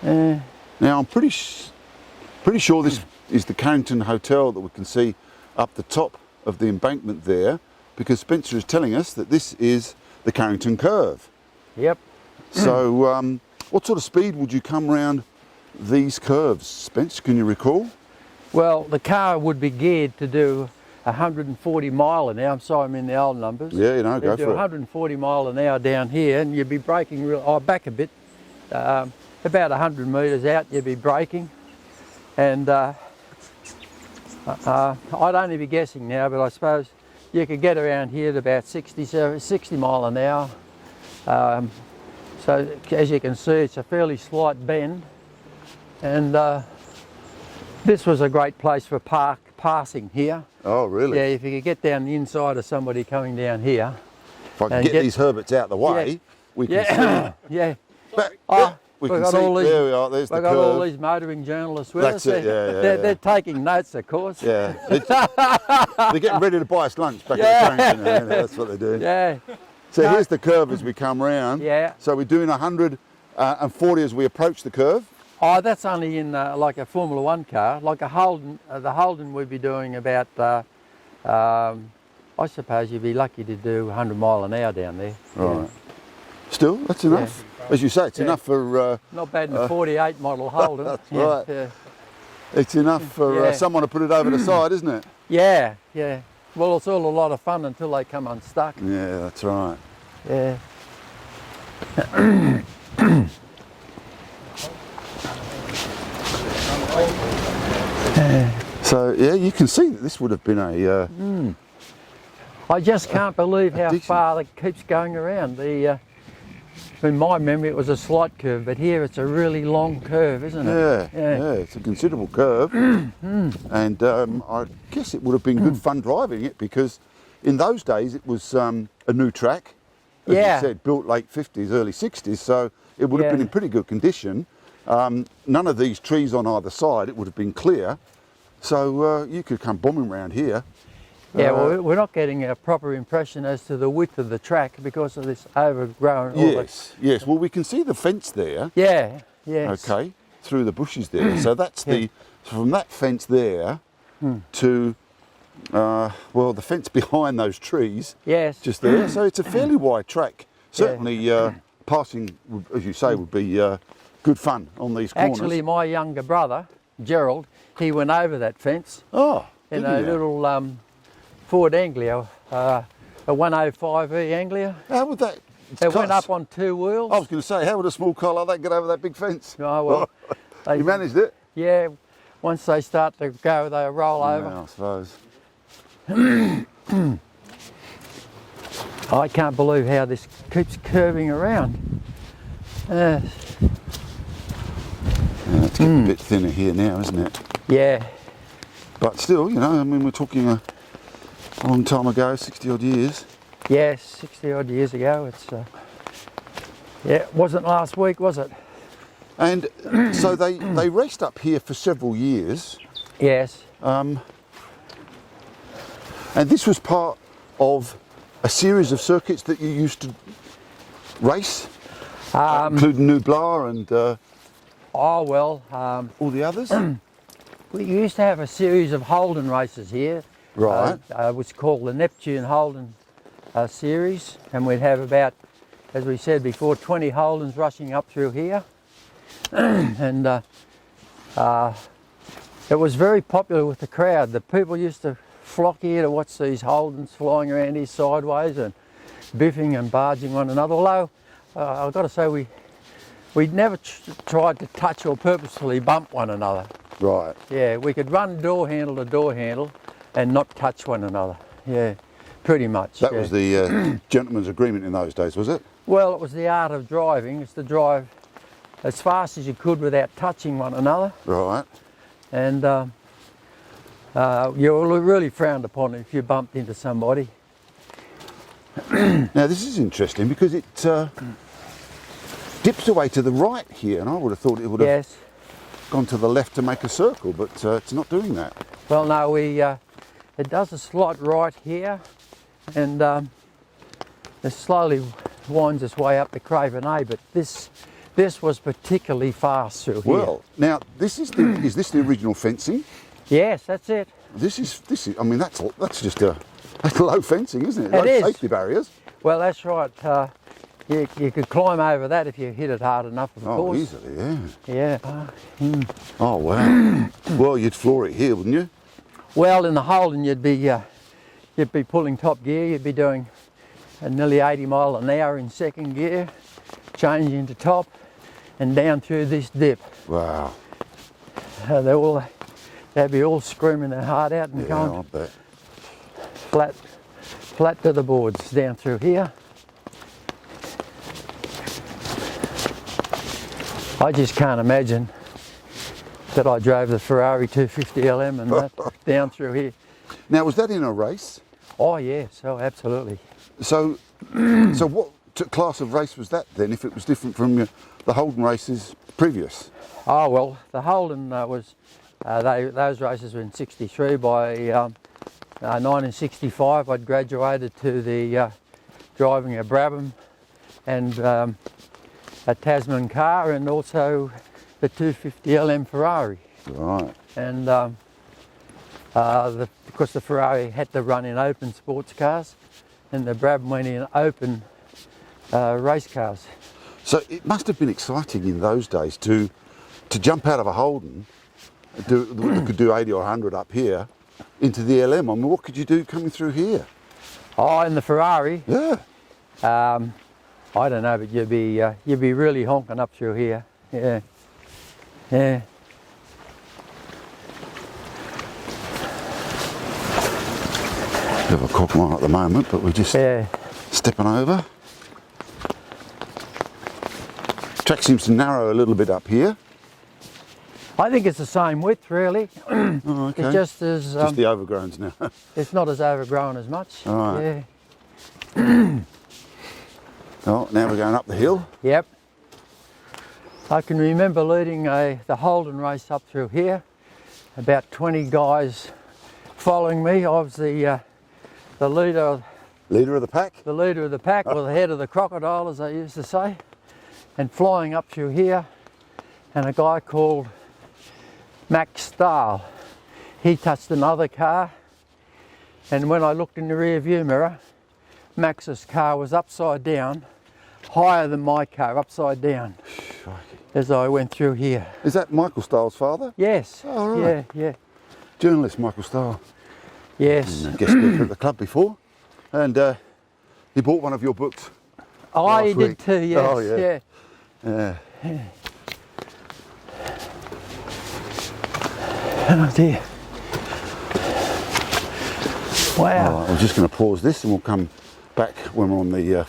Yeah. Now I'm pretty sure this is the Carrington Hotel that we can see up the top of the embankment there, because Spencer is telling us that this is the Carrington Curve. Yep. So what sort of speed would you come round these curves, Spence? Can you recall? Well, the car would be geared to do 140 mile an hour. I'm sorry, I'm in the old numbers. Yeah, you know, go do for it. 140 mile an hour down here, and you'd be braking back a bit, about 100 metres out. You'd be braking, and I'd only be guessing now, but I suppose you could get around here at about 60 mile an hour. So as you can see, it's a fairly slight bend, and this was a great place for passing here. Oh, really? Yeah, if you could get down the inside of somebody coming down here. If I can get these Herberts out the way, we can see. Yeah. But, we we've can got see, all these, there we are, there's the we've curve. got all these motoring journalists with us. That's it, yeah. They're taking notes, of course. Yeah, they're getting ready to buy us lunch back at the Carrington. You know, that's what they're doing. Yeah. So here's the curve as we come round. Yeah. So we're doing 140 as we approach the curve. Oh, that's only in like a Formula One car, like a Holden. The Holden would be doing about, I suppose you'd be lucky to do 100 mile an hour down there. Right. Yeah. Still, that's enough. Yeah. As you say, it's enough for... not bad in a 48 model Holden. That's right. Yeah. It's enough for someone to put it over the side, isn't it? Yeah, yeah. Well, it's all a lot of fun until they come unstuck. Yeah, that's right. Yeah. So, yeah, you can see that this would have been a... I just can't believe how far it keeps going around. In my memory, it was a slight curve, but here it's a really long curve, isn't it? Yeah, it's a considerable curve. And I guess it would have been good fun driving it, because in those days it was a new track, as you said, built late 50s, early 60s, so it would have been in pretty good condition. None of these trees on either side, it would have been clear, so you could come bombing around here. Yeah, well, we're not getting a proper impression as to the width of the track because of this overgrown... Yes. Well, we can see the fence there. Yeah, yes. Okay, through the bushes there. So that's from that fence there to, well, the fence behind those trees. Yes. Just there. So it's a fairly wide track. Certainly passing, as you say, would be good fun on these corners. Actually, my younger brother, Gerald, he went over that fence. Oh, in a little Ford Anglia, a 105E Anglia. How would that... It went up on two wheels. I was going to say, how would a small car like that get over that big fence? Oh, well... You managed it? Yeah, once they start to go, they roll over. I suppose. I can't believe how this keeps curving around. Yeah, it's getting a bit thinner here now, isn't it? Yeah. But still, you know, I mean, we're talking a long time ago, 60 odd years. Yes, 60 odd years ago. It's yeah, it wasn't last week, was it? And so they raced up here for several years. Yes. And this was part of a series of circuits that you used to race, including Nublar and oh well, all the others. We used to have a series of Holden races here. Right. It was called the Neptune Holden series, and we'd have about, as we said before, 20 Holdens rushing up through here. And it was very popular with the crowd. The people used to flock here to watch these Holdens flying around here sideways and biffing and barging one another. Although I've got to say we never tried to touch or purposefully bump one another. Right. Yeah, we could run door handle to door handle and not touch one another. Yeah, pretty much. That was the gentleman's agreement in those days, was it? Well, it was the art of driving. It's to drive as fast as you could without touching one another. Right. And you were really frowned upon if you bumped into somebody. Now this is interesting because it dips away to the right here, and I would have thought it would have gone to the left to make a circle, but it's not doing that. Well, no, it does a slight right here, and it slowly winds its way up to Craven A, but this this was particularly fast through here. Well, now this is this the original fencing? Yes, that's it. This is. I mean, that's just that's low fencing, isn't it? It Low is. safety barriers. Well, that's right. You could climb over that if you hit it hard enough, of course. Easily, yeah. Yeah. Oh wow. Well, you'd floor it here, wouldn't you? Well, in the Holden, you'd be pulling top gear. You'd be doing nearly 80 mile an hour in second gear, changing to top, and down through this dip. Wow. They'd be all screaming their heart out and Yeah, going I bet. flat to the boards down through here. I just can't imagine that I drove the Ferrari 250 LM and that down through here. Now, was that in a race? Oh yes, oh absolutely. So what class of race was that then, if it was different from the Holden races previous? Oh well, the Holden was, those races were in '63. By 1965 I'd graduated to the driving a Brabham and a Tasman car, and also the 250 LM Ferrari. Right. And because the Ferrari had to run in open sports cars, and the Brabham went in open race cars. So it must have been exciting in those days to jump out of a Holden, that could do 80 or 100 up here, into the LM. I mean, what could you do coming through here? Oh, in the Ferrari? Yeah. I don't know, but you'd be really honking up through here. Yeah. Yeah. Bit of a cockmire at the moment, but we're just stepping over. Track seems to narrow a little bit up here. I think it's the same width, really. Oh, okay. It's just as just the overgrowns now. it's not as overgrown as much. All right. Yeah. Oh, now we're going up the hill. Yep. I can remember leading the Holden race up through here. About 20 guys following me. I was the leader. Leader of the pack. The leader of the pack, or the head of the crocodile, as they used to say. And flying up through here, and a guy called Max Stahl, he touched another car, and when I looked in the rear view mirror, Max's car was upside down, higher than my car, upside down, as I went through here. Is that Michael Stahl's father? Yes. Oh, right. Yeah. Journalist Michael Stahl. Yes. Guest speaker at the club before, and he bought one of your books. Oh, he last did week. too. Yes. Oh, yeah. Yeah. Oh dear. Wow. I'm just going to pause this and we'll come back when we're on the